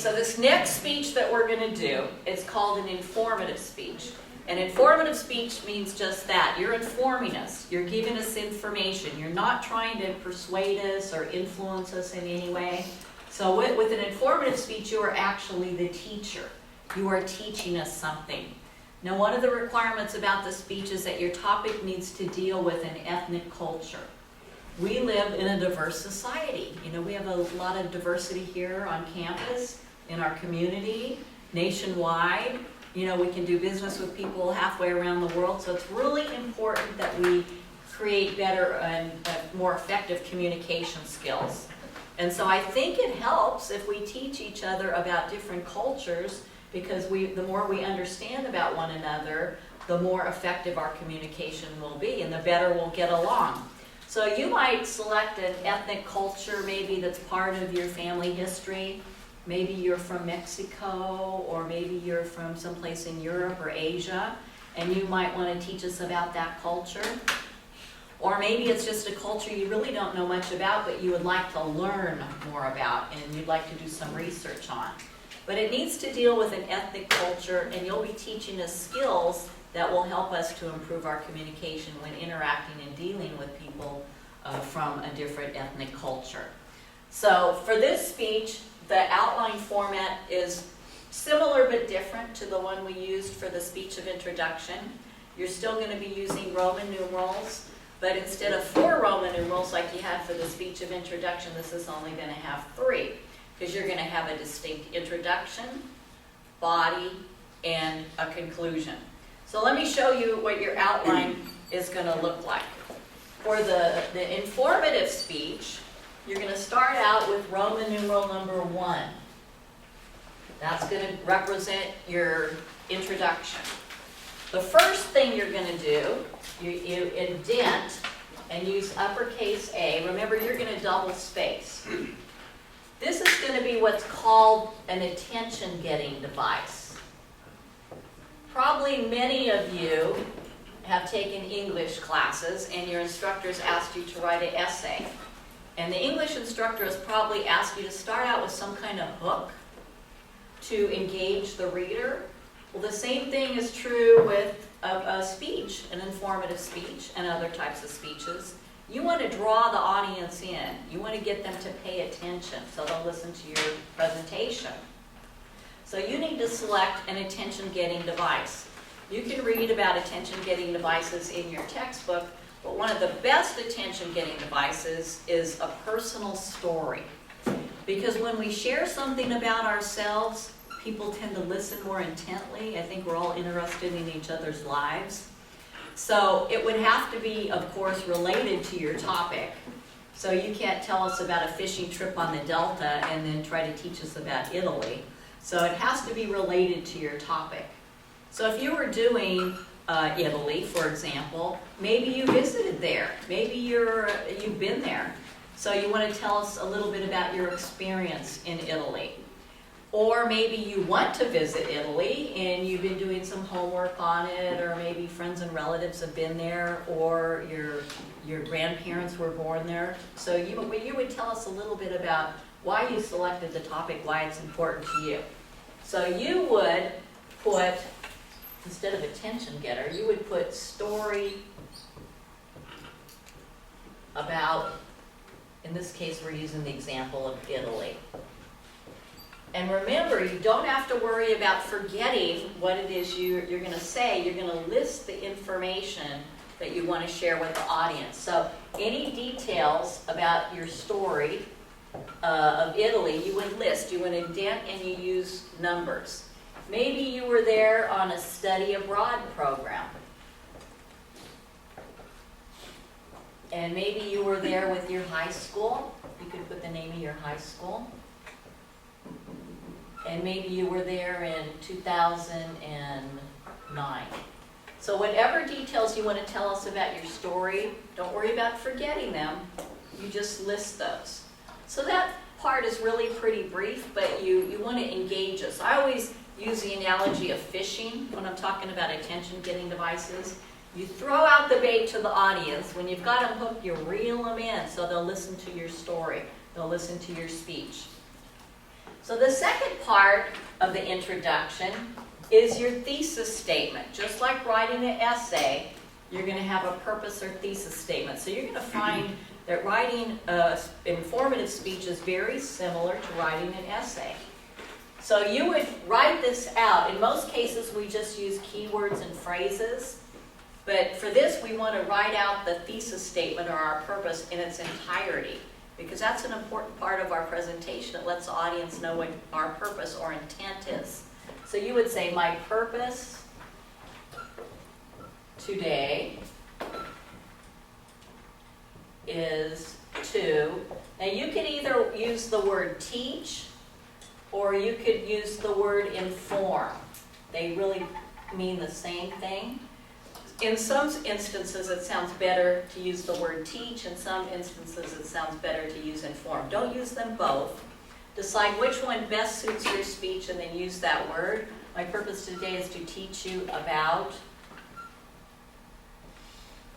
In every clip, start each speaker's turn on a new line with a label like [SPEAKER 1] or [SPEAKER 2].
[SPEAKER 1] so this next speech that we're going to do is called an informative speech. An informative speech means just that. You're informing us. You're giving us information. You're not trying to persuade us or influence us in any way. So with an informative speech, you are actually the teacher. You are teaching us something. Now, one of the requirements about the speech is that your topic needs to deal with an ethnic culture. We live in a diverse society. You know, we have a lot of diversity here on campus, in our community, nationwide. You know, we can do business with people halfway around the world, so it's really important that we create better and more effective communication skills. And so I think it helps if we teach each other about different cultures, because the more we understand about one another, the more effective our communication will be and the better we'll get along. So you might select an ethnic culture maybe that's part of your family history. Maybe you're from Mexico, or maybe you're from someplace in Europe or Asia, and you might want to teach us about that culture. Or maybe it's just a culture you really don't know much about, but you would like to learn more about and you'd like to do some research on. But it needs to deal with an ethnic culture, and you'll be teaching us skills that will help us to improve our communication when interacting and dealing with people from a different ethnic culture. So for this speech, the outline format is similar but different to the one we used for the speech of introduction. You're still going to be using Roman numerals, but instead of 4 Roman numerals like you had for the speech of introduction, this is only going to have 3, because you're going to have a distinct introduction, body, and a conclusion. So let me show you what your outline is going to look like. For the informative speech, you're going to start out with Roman numeral number 1. That's going to represent your introduction. The first thing you're going to do, you indent and use uppercase A. Remember, you're going to double space. This is going to be what's called an attention-getting device. Probably many of you have taken English classes and your instructors asked you to write an essay. And the English instructor has probably asked you to start out with some kind of hook to engage the reader. Well, the same thing is true with a speech, an informative speech, and other types of speeches. You want to draw the audience in. You want to get them to pay attention so they'll listen to your presentation. So you need to select an attention-getting device. You can read about attention-getting devices in your textbook, but one of the best attention-getting devices is a personal story. Because when we share something about ourselves, people tend to listen more intently. I think we're all interested in each other's lives. So it would have to be, of course, related to your topic. So you can't tell us about a fishing trip on the Delta and then try to teach us about Italy. So it has to be related to your topic. So if you were doing Italy, for example, maybe you visited there. Maybe you've been there. So you want to tell us a little bit about your experience in Italy. Or maybe you want to visit Italy and you've been doing some homework on it, or maybe friends and relatives have been there, or your grandparents were born there. So you would tell us a little bit about why you selected the topic, why it's important to you. So you would put, instead of attention getter, you would put story about, in this case we're using the example of Italy. And remember, you don't have to worry about forgetting what it is you're going to say. You're going to list the information that you want to share with the audience. So any details about your story of Italy, you would list. You would indent and you use numbers. Maybe you were there on a study abroad program. And maybe you were there with your high school. You could put the name of your high school. And maybe you were there in 2009. So whatever details you want to tell us about your story, don't worry about forgetting them. You just list those. So that part is really pretty brief, but you want to engage us. I always use the analogy of fishing when I'm talking about attention-getting devices. You throw out the bait to the audience. When you've got them hooked, you reel them in so they'll listen to your story. They'll listen to your speech. So the second part of the introduction is your thesis statement. Just like writing an essay, you're going to have a purpose or thesis statement. So you're going to find that writing informative speech is very similar to writing an essay. So you would write this out. In most cases, we just use keywords and phrases. But for this, we want to write out the thesis statement or our purpose in its entirety, because that's an important part of our presentation. It lets the audience know what our purpose or intent is. So you would say, my purpose today is to, now you could either use the word teach or you could use the word inform. They really mean the same thing. In some instances, it sounds better to use the word teach. In some instances, it sounds better to use inform. Don't use them both. Decide which one best suits your speech and then use that word. My purpose today is to teach you about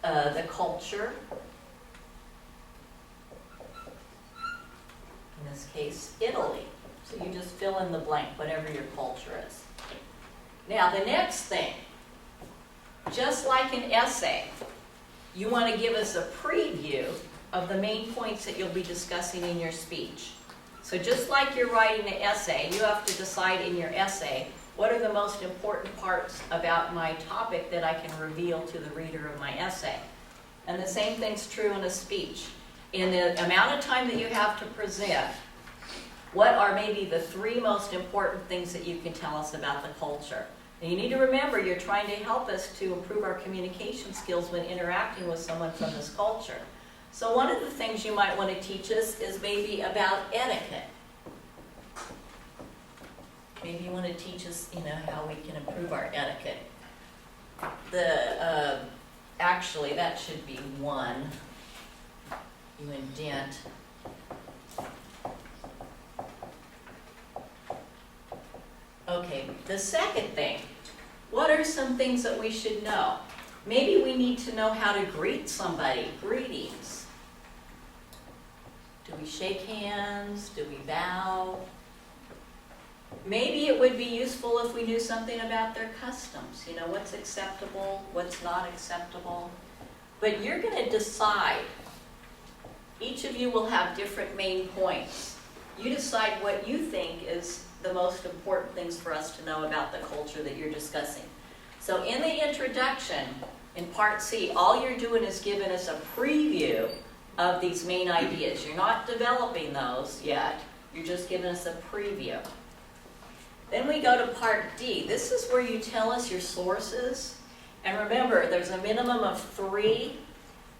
[SPEAKER 1] the culture. In this case, Italy. So you just fill in the blank, whatever your culture is. Now, the next thing, just like an essay, you want to give us a preview of the main points that you'll be discussing in your speech. So just like you're writing an essay, you have to decide in your essay, what are the most important parts about my topic that I can reveal to the reader of my essay? And the same thing's true in a speech. In the amount of time that you have to present, what are maybe the 3 most important things that you can tell us about the culture? And you need to remember, you're trying to help us to improve our communication skills when interacting with someone from this culture. So one of the things you might want to teach us is maybe about etiquette. Maybe you want to teach us, how we can improve our etiquette. Actually, that should be 1. You indent. Okay, the second thing, what are some things that we should know? Maybe we need to know how to greet somebody. Greetings. Do we shake hands? Do we bow? Maybe it would be useful if we knew something about their customs. What's acceptable, what's not acceptable. But you're going to decide. Each of you will have different main points. You decide what you think is the most important things for us to know about the culture that you're discussing. So in the introduction, in Part C, all you're doing is giving us a preview of these main ideas. You're not developing those yet. You're just giving us a preview. Then we go to Part D. This is where you tell us your sources. And remember, there's a minimum of 3.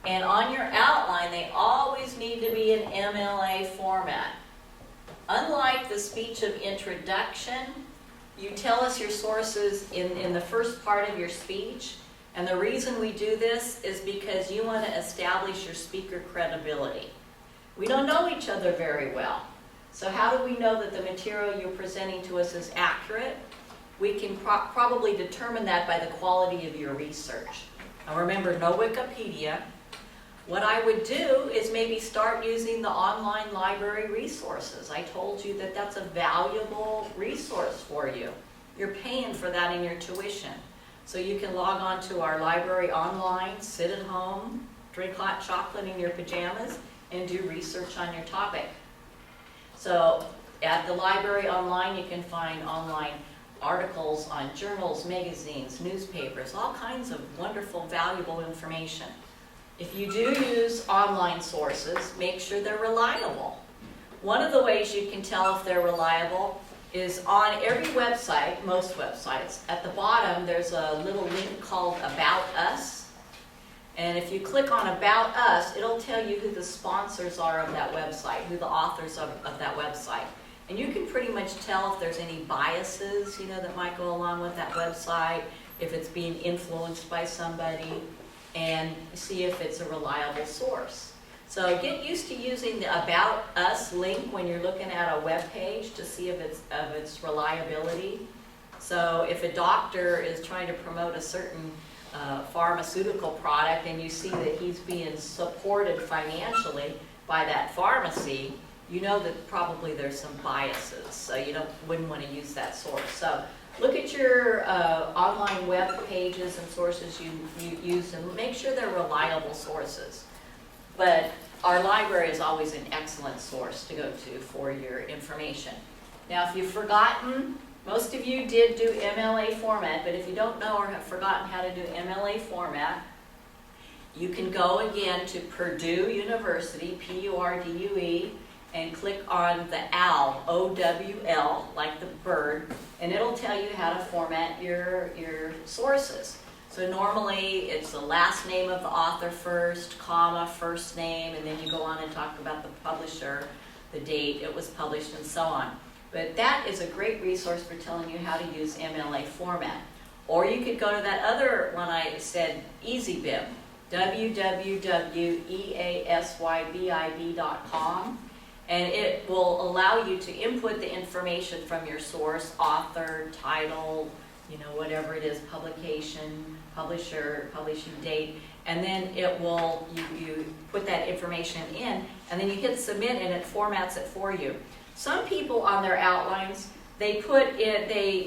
[SPEAKER 1] And on your outline, they always need to be in MLA format. Unlike the speech of introduction, you tell us your sources in the first part of your speech. And the reason we do this is because you want to establish your speaker credibility. We don't know each other very well. So how do we know that the material you're presenting to us is accurate? We can probably determine that by the quality of your research. Now remember, no Wikipedia. What I would do is maybe start using the online library resources. I told you that that's a valuable resource for you. You're paying for that in your tuition. So you can log on to our library online, sit at home, drink hot chocolate in your pajamas, and do research on your topic. So at the library online, you can find online articles on journals, magazines, newspapers, all kinds of wonderful, valuable information. If you do use online sources, make sure they're reliable. One of the ways you can tell if they're reliable is on every website, most websites, at the bottom there's a little link called About Us. And if you click on About Us, it'll tell you who the sponsors are of that website, who the authors of that website. And you can pretty much tell if there's any biases, that might go along with that website, if it's being influenced by somebody, and see if it's a reliable source. So get used to using the About Us link when you're looking at a web page to see if its reliability. So if a doctor is trying to promote a certain pharmaceutical product and you see that he's being supported financially by that pharmacy, you know that probably there's some biases, so you wouldn't want to use that source. So look at your online web pages and sources you use and make sure they're reliable sources. But our library is always an excellent source to go to for your information. Now, if you've forgotten, most of you did do MLA format, but if you don't know or have forgotten how to do MLA format, you can go again to Purdue University, P-U-R-D-U-E, and click on the OWL, O-W-L, like the bird, and it'll tell you how to format your sources. So normally it's the last name of the author first, comma, first name, and then you go on and talk about the publisher, the date it was published, and so on. But that is a great resource for telling you how to use MLA format. Or you could go to that other one I said, EasyBib, www.easyBib.com, and it will allow you to input the information from your source, author, title, whatever it is, publication, publisher, publishing date, and then it will, you put that information in, and then you hit submit and it formats it for you. Some people on their outlines, they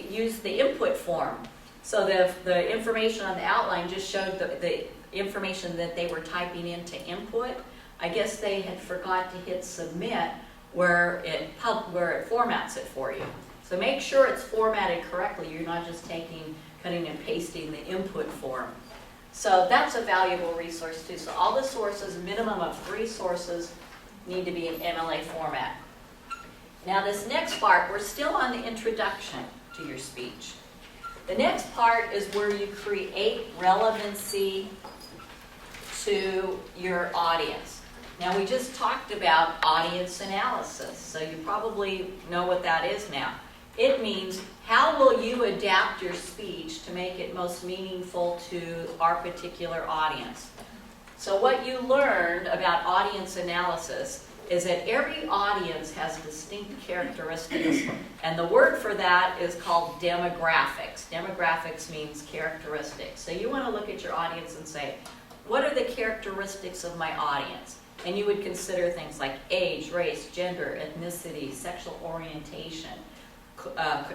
[SPEAKER 1] use the input form. So the information on the outline just showed the information that they were typing into input. I guess they had forgot to hit submit where it formats it for you. So make sure it's formatted correctly. You're not just cutting and pasting the input form. So that's a valuable resource too. So all the sources, a minimum of 3 sources, need to be in MLA format. Now this next part, we're still on the introduction to your speech. The next part is where you create relevancy to your audience. Now we just talked about audience analysis, so you probably know what that is now. It means how will you adapt your speech to make it most meaningful to our particular audience. So what you learned about audience analysis is that every audience has distinct characteristics, and the word for that is called demographics. Demographics means characteristics. So you want to look at your audience and say, what are the characteristics of my audience? And you would consider things like age, race, gender, ethnicity, sexual orientation,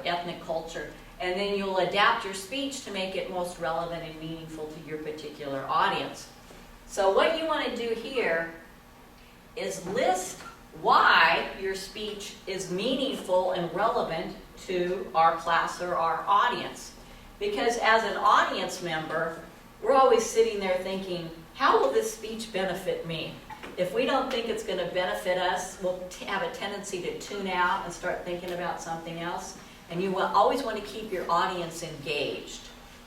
[SPEAKER 1] ethnic culture, and then you'll adapt your speech to make it most relevant and meaningful to your particular audience. So what you want to do here is list why your speech is meaningful and relevant to our class or our audience. Because as an audience member, we're always sitting there thinking, how will this speech benefit me? If we don't think it's going to benefit us, we'll have a tendency to tune out and start thinking about something else. And you will always want to keep your audience engaged.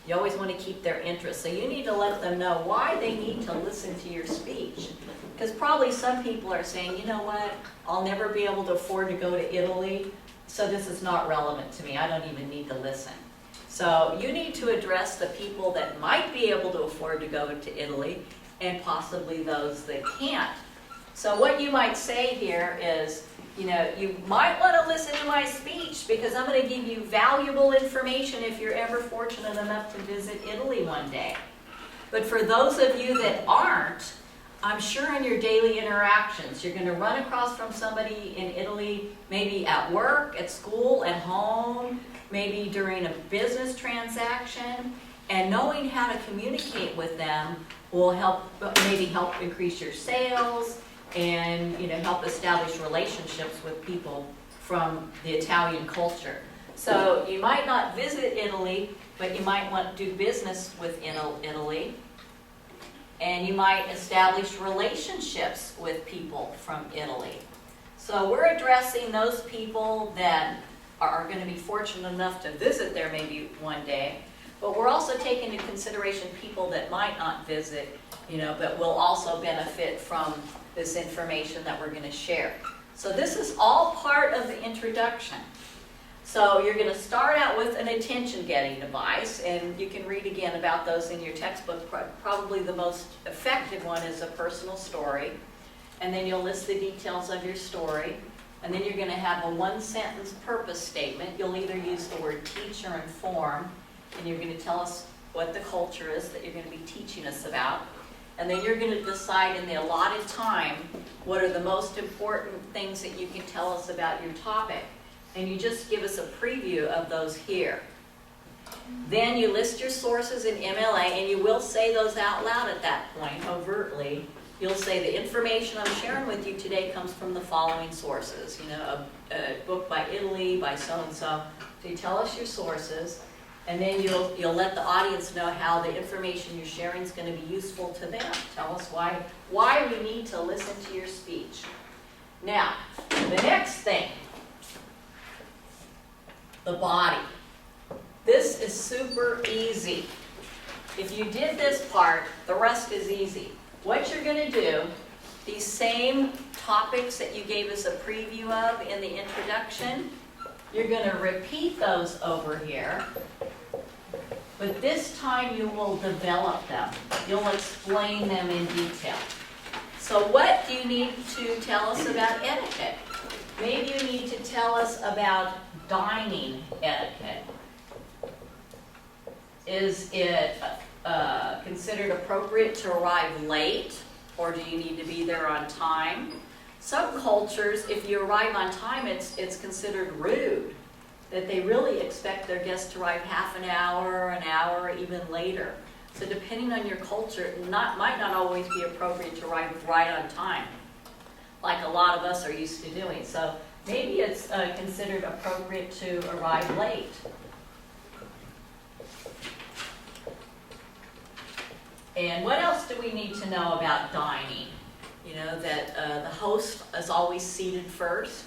[SPEAKER 1] You always want to keep their interest. So you need to let them know why they need to listen to your speech. Because probably some people are saying, you know what, I'll never be able to afford to go to Italy, so this is not relevant to me. I don't even need to listen. So you need to address the people that might be able to afford to go to Italy and possibly those that can't. So what you might say here is, you might want to listen to my speech because I'm going to give you valuable information if you're ever fortunate enough to visit Italy one day. But for those of you that aren't, I'm sure in your daily interactions, you're going to run across from somebody in Italy, maybe at work, at school, at home, maybe during a business transaction, and knowing how to communicate with them will maybe help increase your sales and help establish relationships with people from the Italian culture. So you might not visit Italy, but you might want to do business with Italy. And you might establish relationships with people from Italy. So we're addressing those people that are going to be fortunate enough to visit there maybe one day. But we're also taking into consideration people that might not visit, but will also benefit from this information that we're going to share. So this is all part of the introduction. So you're going to start out with an attention-getting device, and you can read again about those in your textbook. Probably the most effective one is a personal story. And then you'll list the details of your story. And then you're going to have a 1-sentence purpose statement. You'll either use the word teach or inform, and you're going to tell us what the culture is that you're going to be teaching us about. and then you're going to decide in the allotted time what are the most important things that you can tell us about your topic. And you just give us a preview of those here. Then you list your sources in MLA, and you will say those out loud at that point, overtly. You'll say the information I'm sharing with you today comes from the following sources. You know, a book by Italy, by so-and-so. So you tell us your sources, and then you'll let the audience know how the information you're sharing is going to be useful to them. Tell us why we need to listen to your speech. Now, the next thing, the body. This is super easy. If you did this part, the rest is easy. What you're going to do, these same topics that you gave us a preview of in the introduction, you're going to repeat those over here, but this time you will develop them. You'll explain them in detail. So what do you need to tell us about etiquette? Maybe you need to tell us about dining etiquette. Is it considered appropriate to arrive late, or do you need to be there on time? Some cultures, if you arrive on time, it's considered rude, that they really expect their guests to arrive half an hour, even later. So depending on your culture, it might not always be appropriate to arrive right on time, like a lot of us are used to doing. So maybe it's considered appropriate to arrive late. And what else do we need to know about dining? You know, that the host is always seated first.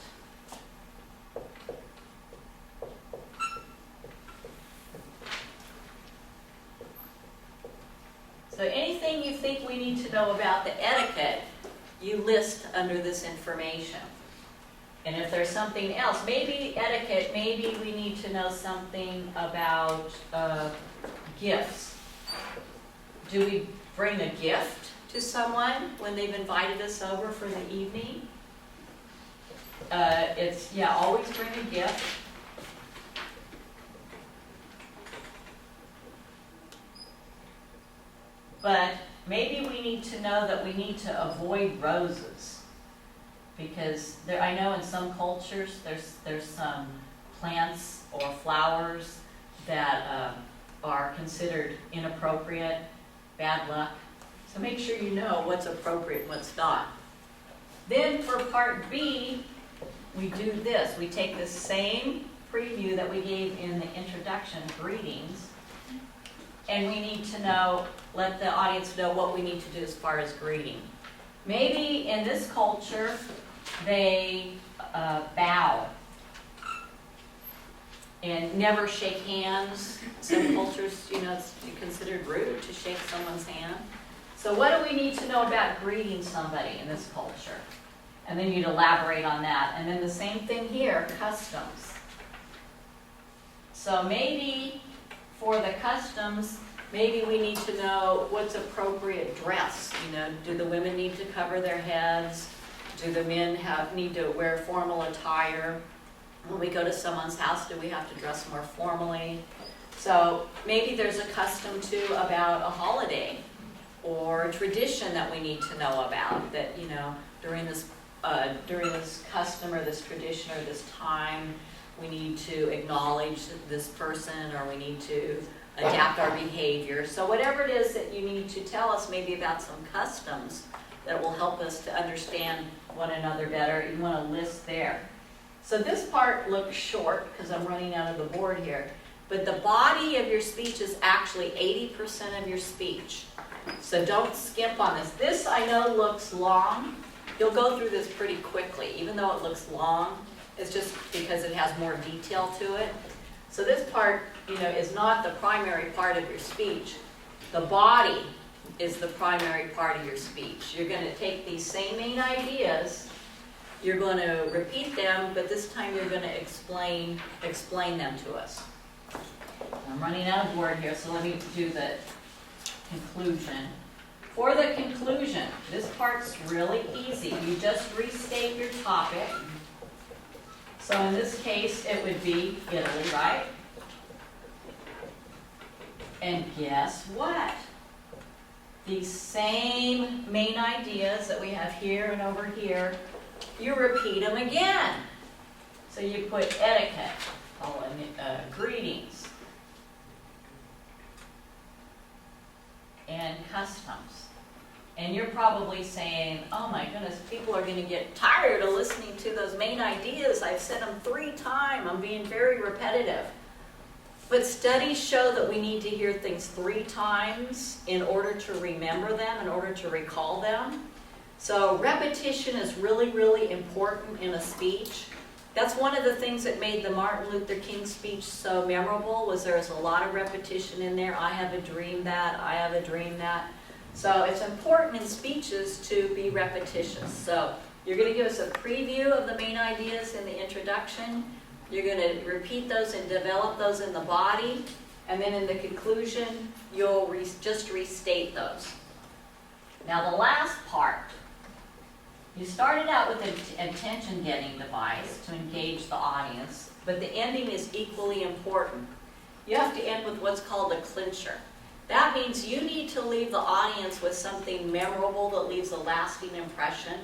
[SPEAKER 1] So anything you think we need to know about the etiquette, you list under this information. And if there's something else, maybe etiquette, maybe we need to know something about gifts. Do we bring a gift to someone when they've invited us over for the evening? Always bring a gift. But maybe we need to know that we need to avoid roses, because I know in some cultures there's some plants or flowers that are considered inappropriate, bad luck. So make sure you know what's appropriate and what's not. Then for part B, we do this. We take the same preview that we gave in the introduction, greetings, and we need to let the audience know what we need to do as far as greeting. Maybe in this culture, they bow and never shake hands. Some cultures, it's considered rude to shake someone's hand. So what do we need to know about greeting somebody in this culture? And then you'd elaborate on that. And then the same thing here, customs. So maybe for the customs, maybe we need to know what's appropriate dress. Do the women need to cover their heads? Do the men need to wear formal attire? When we go to someone's house, do we have to dress more formally? So maybe there's a custom too about a holiday or a tradition that we need to know about, that during this custom or this tradition or this time, we need to acknowledge this person, or we need to adapt our behavior. So whatever it is that you need to tell us maybe about some customs that will help us to understand one another better, you want to list there. So this part looks short because I'm running out of the board here, but the body of your speech is actually 80% of your speech. So don't skimp on this. This, I know, looks long. You'll go through this pretty quickly. Even though it looks long, it's just because it has more detail to it. So this part, is not the primary part of your speech. The body is the primary part of your speech. You're going to take these same main ideas, you're going to repeat them, but this time you're going to explain them to us. I'm running out of board here, so let me do the conclusion. For the conclusion, this part's really easy. You just restate your topic. So in this case, it would be Italy, right? And guess what? these same main ideas that we have here and over here, you repeat them again. So you put etiquette, greetings, and customs. And you're probably saying, oh my goodness, people are going to get tired of listening to those main ideas. I've said them 3 times. I'm being very repetitive. But studies show that we need to hear things 3 times in order to remember them, in order to recall them. So repetition is really, really important in a speech. That's one of the things that made the Martin Luther King speech so memorable, was there's a lot of repetition in there. I have a dream that, I have a dream that. So it's important in speeches to be repetitious. So you're going to give us a preview of the main ideas in the introduction. You're going to repeat those and develop those in the body. And then in the conclusion, you'll just restate those. Now the last part, you started out with an attention-getting device to engage the audience, but the ending is equally important. You have to end with what's called a clincher. That means you need to leave the audience with something memorable that leaves a lasting impression.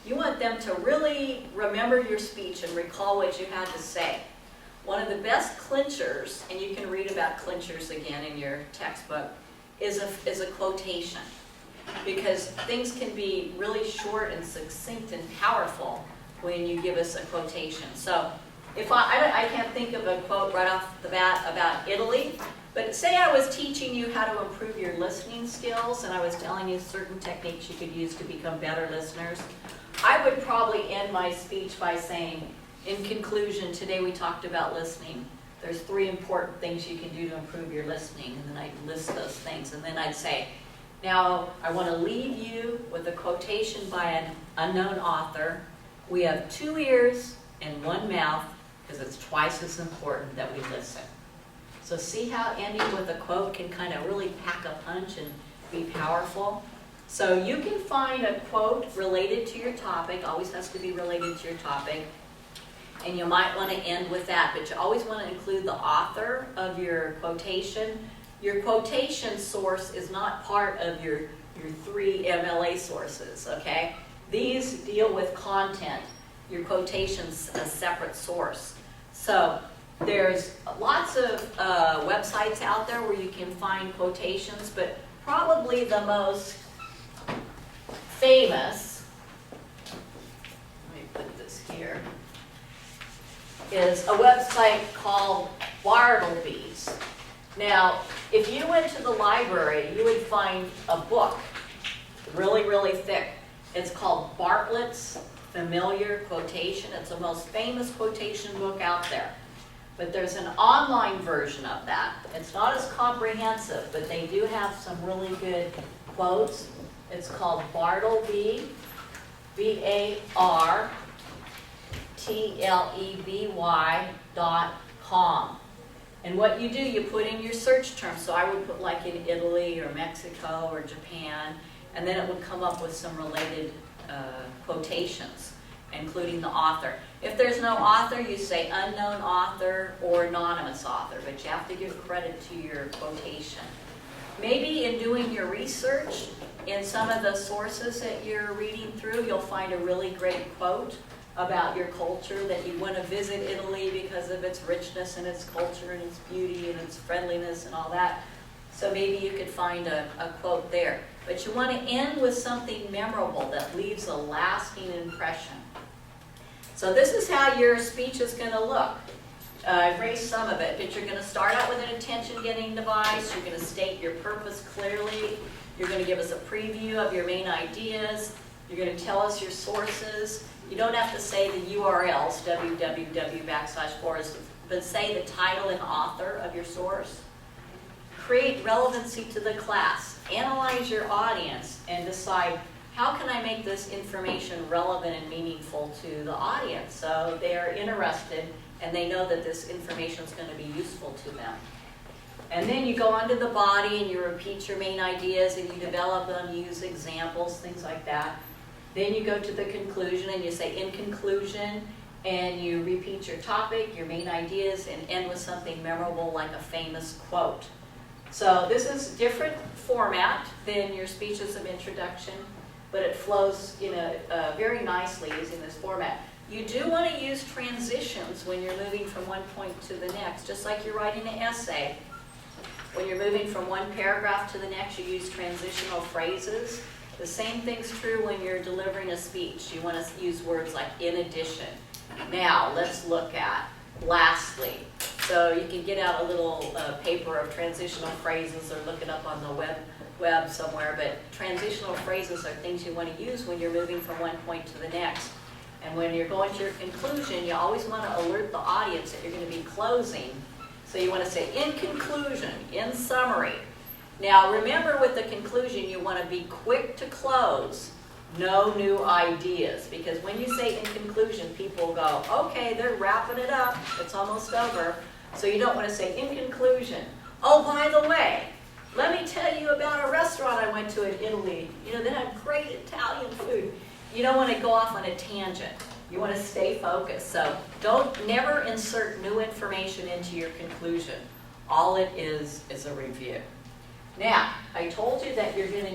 [SPEAKER 1] You want them to really remember your speech and recall what you had to say. One of the best clinchers, and you can read about clinchers again in your textbook, is a quotation. Because things can be really short and succinct and powerful when you give us a quotation. So if I can't think of a quote right off the bat about Italy, but say I was teaching you how to improve your listening skills and I was telling you certain techniques you could use to become better listeners, I would probably end my speech by saying, in conclusion, today we talked about listening. There's 3 important things you can do to improve your listening, and then I'd list those things, and then I'd say, now, I want to leave you with a quotation by an unknown author. We have 2 ears and 1 mouth, because it's twice as important that we listen. So see how ending with a quote can kind of really pack a punch and be powerful? So you can find a quote related to your topic, always has to be related to your topic, and you might want to end with that, but you always want to include the author of your quotation. Your quotation source is not part of your 3 MLA sources, okay? These deal with content. Your quotation's a separate source. So there's lots of websites out there where you can find quotations, but probably the most famous, let me put this here, is a website called Bartleby's. Now, if you went to the library, you would find a book, really, really thick. It's called Bartlett's Familiar Quotation. It's the most famous quotation book out there. But there's an online version of that. It's not as comprehensive, but they do have some really good quotes. It's called Bartleby, BARTLEBY.com. And what you do, you put in your search terms. So I would put like in Italy or Mexico or Japan, and then it would come up with some related quotations, including the author. If there's no author, you say unknown author or anonymous author, but you have to give credit to your quotation. Maybe in doing your research in some of the sources that you're reading through, you'll find a really great quote about your culture, that you want to visit Italy because of its richness and its culture and its beauty and its friendliness and all that. So maybe you could find a quote there. But you want to end with something memorable that leaves a lasting impression. So this is how your speech is going to look. I've raised some of it, but you're going to start out with an attention-getting device. You're going to state your purpose clearly. You're going to give us a preview of your main ideas. You're going to tell us your sources. You don't have to say the URLs, www/forest, but say the title and author of your source. Create relevancy to the class. Analyze your audience and decide, how can I make this information relevant and meaningful to the audience so they are interested and they know that this information is going to be useful to them. And then you go on to the body and you repeat your main ideas and you develop them, use examples, things like that. Then you go to the conclusion and you say, in conclusion, and you repeat your topic, your main ideas, and end with something memorable like a famous quote. So this is different format than your speeches of introduction, but it flows very nicely using this format. You do want to use transitions when you're moving from one point to the next, just like you're writing an essay. When you're moving from one paragraph to the next, you use transitional phrases. The same thing's true when you're delivering a speech. You want to use words like in addition. Now, let's look at lastly. So you can get out a little paper of transitional phrases or look it up on the web somewhere, but transitional phrases are things you want to use when you're moving from one point to the next. And when you're going to your conclusion, you always want to alert the audience that you're going to be closing. So you want to say, in conclusion, in summary. Now remember, with the conclusion, you want to be quick to close. No new ideas. Because when you say in conclusion, people go, okay, they're wrapping it up. It's almost over. So you don't want to say in conclusion, oh, by the way, let me tell you about a restaurant I went to in Italy. That had great Italian food. You don't want to go off on a tangent. You want to stay focused. So never insert new information into your conclusion. All it is a review. Now, I told you that you're going to